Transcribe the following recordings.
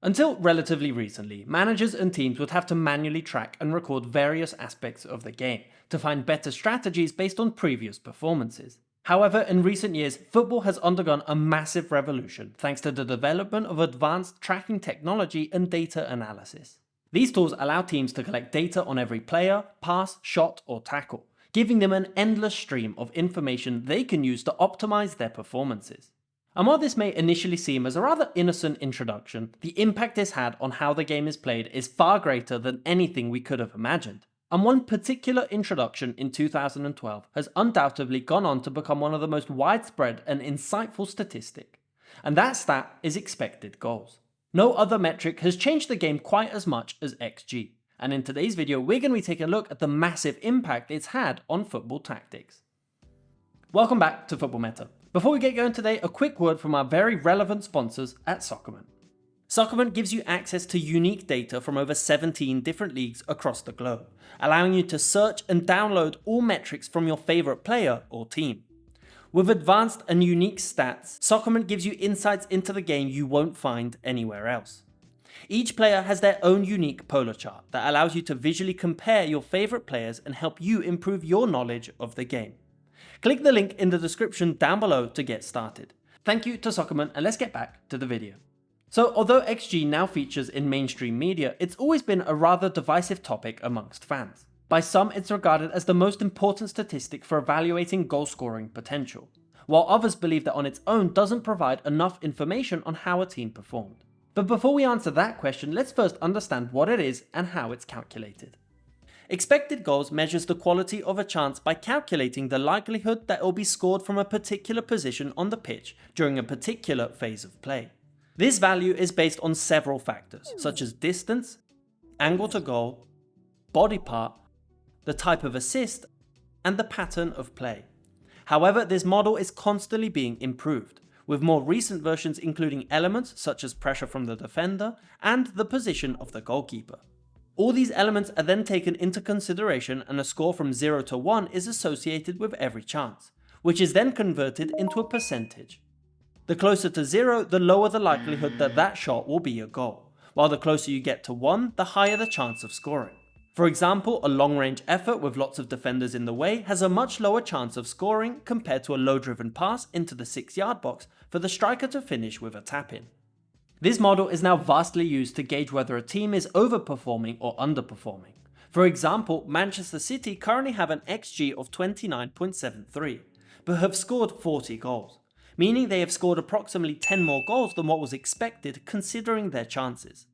Until relatively recently, managers and teams would have to manually track and record various aspects of the game to find better strategies based on previous performances. However, in recent years, football has undergone a massive revolution thanks to the development of advanced tracking technology and data analysis. These tools allow teams to collect data on every player, pass, shot, or tackle, giving them an endless stream of information they can use to optimize their performances. And while this may initially seem as a rather innocent introduction, the impact this had on how the game is played is far greater than anything we could have imagined. And one particular introduction in 2012 has undoubtedly gone on to become one of the most widespread and insightful statistic. And that stat is expected goals. No other metric has changed the game quite as much as XG. And in today's video, we're going to be taking a look at the massive impact it's had on football tactics. Welcome back to Football Meta. Before we get going today, a quick word from our very relevant sponsors at Soccerment. Soccerment gives you access to unique data from over 17 different leagues across the globe, allowing you to search and download all metrics from your favorite player or team. With advanced and unique stats, Soccerment gives you insights into the game you won't find anywhere else. Each player has their own unique polar chart that allows you to visually compare your favorite players and help you improve your knowledge of the game. Click the link in the description down below to get started. Thank you to Soccerment, and let's get back to the video. So although XG now features in mainstream media, it's always been a rather divisive topic amongst fans. By some, it's regarded as the most important statistic for evaluating goal scoring potential, while others believe that on its own doesn't provide enough information on how a team performed. But before we answer that question, let's first understand what it is and how it's calculated. Expected goals measures the quality of a chance by calculating the likelihood that it will be scored from a particular position on the pitch during a particular phase of play. This value is based on several factors, such as distance, angle to goal, body part, the type of assist, and the pattern of play. However, this model is constantly being improved, with more recent versions including elements such as pressure from the defender and the position of the goalkeeper. All these elements are then taken into consideration, and a score from 0 to 1 is associated with every chance, which is then converted into a percentage. The closer to 0, the lower the likelihood that that shot will be a goal, while the closer you get to 1, the higher the chance of scoring. For example, a long-range effort with lots of defenders in the way has a much lower chance of scoring compared to a low-driven pass into the 6-yard box for the striker to finish with a tap-in. This model is now vastly used to gauge whether a team is overperforming or underperforming. For example, Manchester City currently have an XG of 29.73, but have scored 40 goals, meaning they have scored approximately 10 more goals than what was expected considering their chances.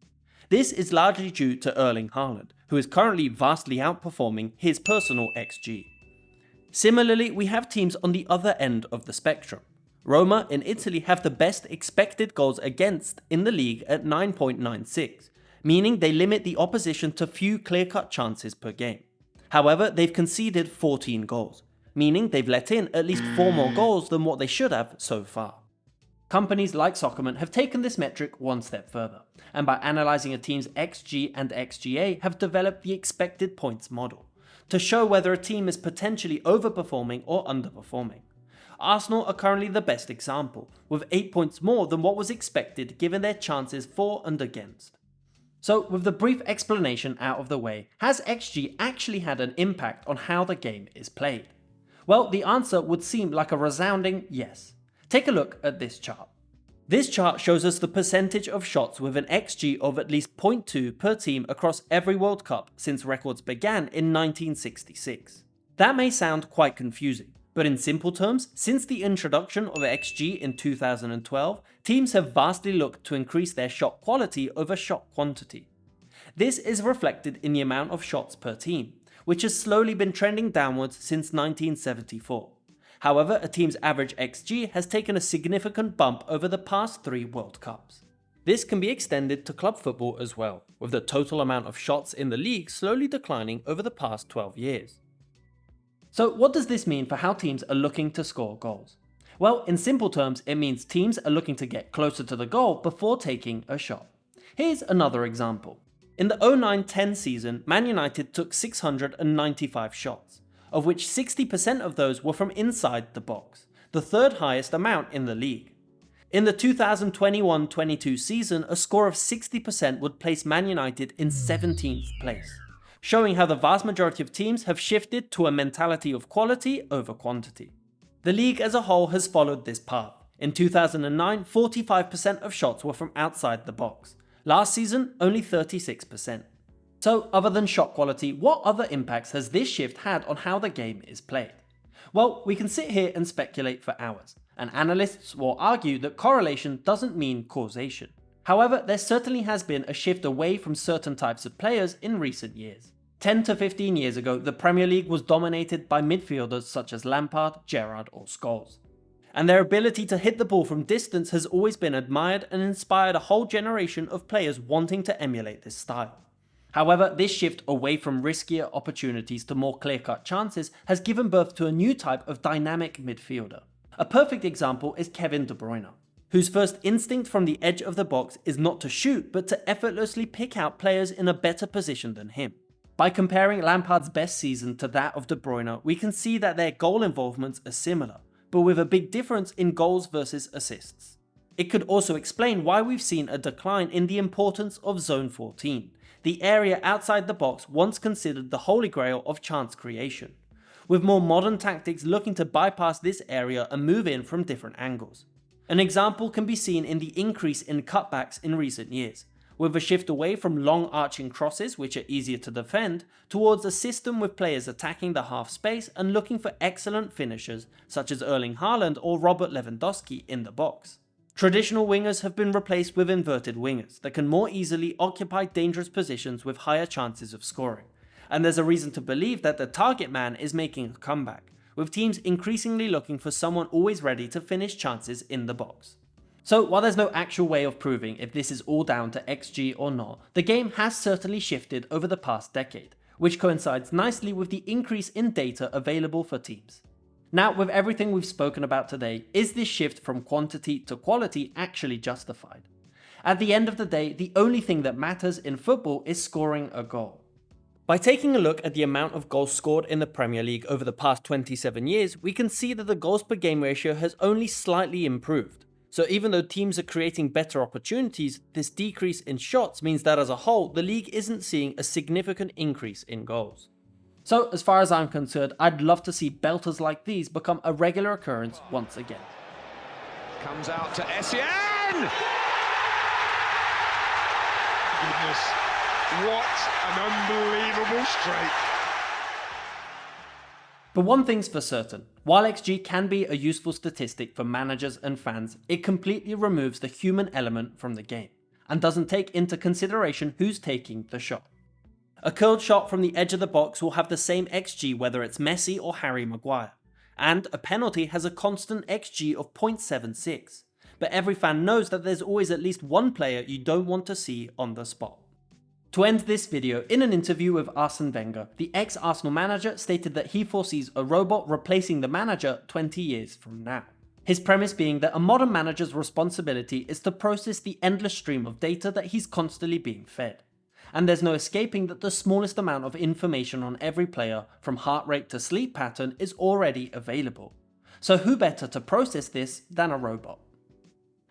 This is largely due to Erling Haaland, who is currently vastly outperforming his personal XG. Similarly, we have teams on the other end of the spectrum. Roma in Italy have the best expected goals against in the league at 9.96, meaning they limit the opposition to few clear-cut chances per game. However, they've conceded 14 goals, meaning they've let in at least 4 more goals than what they should have so far. Companies like Soccerment have taken this metric one step further, and by analysing a team's XG and XGA have developed the expected points model, to show whether a team is potentially overperforming or underperforming. Arsenal are currently the best example, with 8 points more than what was expected given their chances for and against. So with the brief explanation out of the way, has XG actually had an impact on how the game is played? Well, the answer would seem like a resounding yes. Take a look at this chart. This chart shows us the percentage of shots with an XG of at least 0.2 per team across every World Cup since records began in 1966. That may sound quite confusing, but in simple terms, since the introduction of XG in 2012, teams have vastly looked to increase their shot quality over shot quantity. This is reflected in the amount of shots per team, which has slowly been trending downwards since 1974. However, a team's average XG has taken a significant bump over the past 3 World Cups. This can be extended to club football as well, with the total amount of shots in the league slowly declining over the past 12 years. So what does this mean for how teams are looking to score goals? Well, in simple terms, it means teams are looking to get closer to the goal before taking a shot. Here's another example. In the 09-10 season, Man United took 695 shots, of which 60% of those were from inside the box, the third highest amount in the league. In the 2021-22 season, a score of 60% would place Man United in 17th place, showing how the vast majority of teams have shifted to a mentality of quality over quantity. The league as a whole has followed this path. In 2009, 45% of shots were from outside the box. Last season, only 36%. So, other than shot quality, what other impacts has this shift had on how the game is played? Well, we can sit here and speculate for hours, and analysts will argue that correlation doesn't mean causation. However, there certainly has been a shift away from certain types of players in recent years. 10 to 15 years ago, the Premier League was dominated by midfielders such as Lampard, Gerrard or Scholes. And their ability to hit the ball from distance has always been admired and inspired a whole generation of players wanting to emulate this style. However, this shift away from riskier opportunities to more clear-cut chances has given birth to a new type of dynamic midfielder. A perfect example is Kevin De Bruyne, whose first instinct from the edge of the box is not to shoot but to effortlessly pick out players in a better position than him. By comparing Lampard's best season to that of De Bruyne, we can see that their goal involvements are similar, but with a big difference in goals versus assists. It could also explain why we've seen a decline in the importance of Zone 14, the area outside the box once considered the holy grail of chance creation, with more modern tactics looking to bypass this area and move in from different angles. An example can be seen in the increase in cutbacks in recent years, with a shift away from long arching crosses which are easier to defend, towards a system with players attacking the half space and looking for excellent finishers such as Erling Haaland or Robert Lewandowski in the box. Traditional wingers have been replaced with inverted wingers that can more easily occupy dangerous positions with higher chances of scoring. And there's a reason to believe that the target man is making a comeback, with teams increasingly looking for someone always ready to finish chances in the box. So while there's no actual way of proving if this is all down to XG or not, the game has certainly shifted over the past decade, which coincides nicely with the increase in data available for teams. Now, with everything we've spoken about today, is this shift from quantity to quality actually justified? At the end of the day, the only thing that matters in football is scoring a goal. By taking a look at the amount of goals scored in the Premier League over the past 27 years, we can see that the goals per game ratio has only slightly improved. So even though teams are creating better opportunities, this decrease in shots means that as a whole, the league isn't seeing a significant increase in goals. So as far as I'm concerned, I'd love to see belters like these become a regular occurrence once again. Comes out to Essien! Goodness, what an unbelievable streak. But one thing's for certain, while XG can be a useful statistic for managers and fans, it completely removes the human element from the game, and doesn't take into consideration who's taking the shot. A curled shot from the edge of the box will have the same XG whether it's Messi or Harry Maguire, and a penalty has a constant XG of 0.76, but every fan knows that there's always at least one player you don't want to see on the spot. To end this video, in an interview with Arsene Wenger, the ex-Arsenal manager stated that he foresees a robot replacing the manager 20 years from now. His premise being that a modern manager's responsibility is to process the endless stream of data that he's constantly being fed. And there's no escaping that the smallest amount of information on every player, from heart rate to sleep pattern, is already available. So who better to process this than a robot?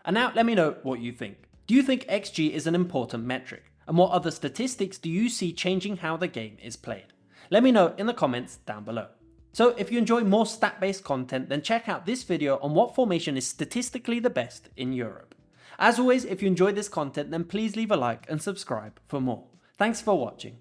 And now let me know what you think. Do you think XG is an important metric? And what other statistics do you see changing how the game is played? Let me know in the comments down below. So if you enjoy more stat-based content, then check out this video on what formation is statistically the best in Europe. As always, if you enjoyed this content, then please leave a like and subscribe for more. Thanks for watching.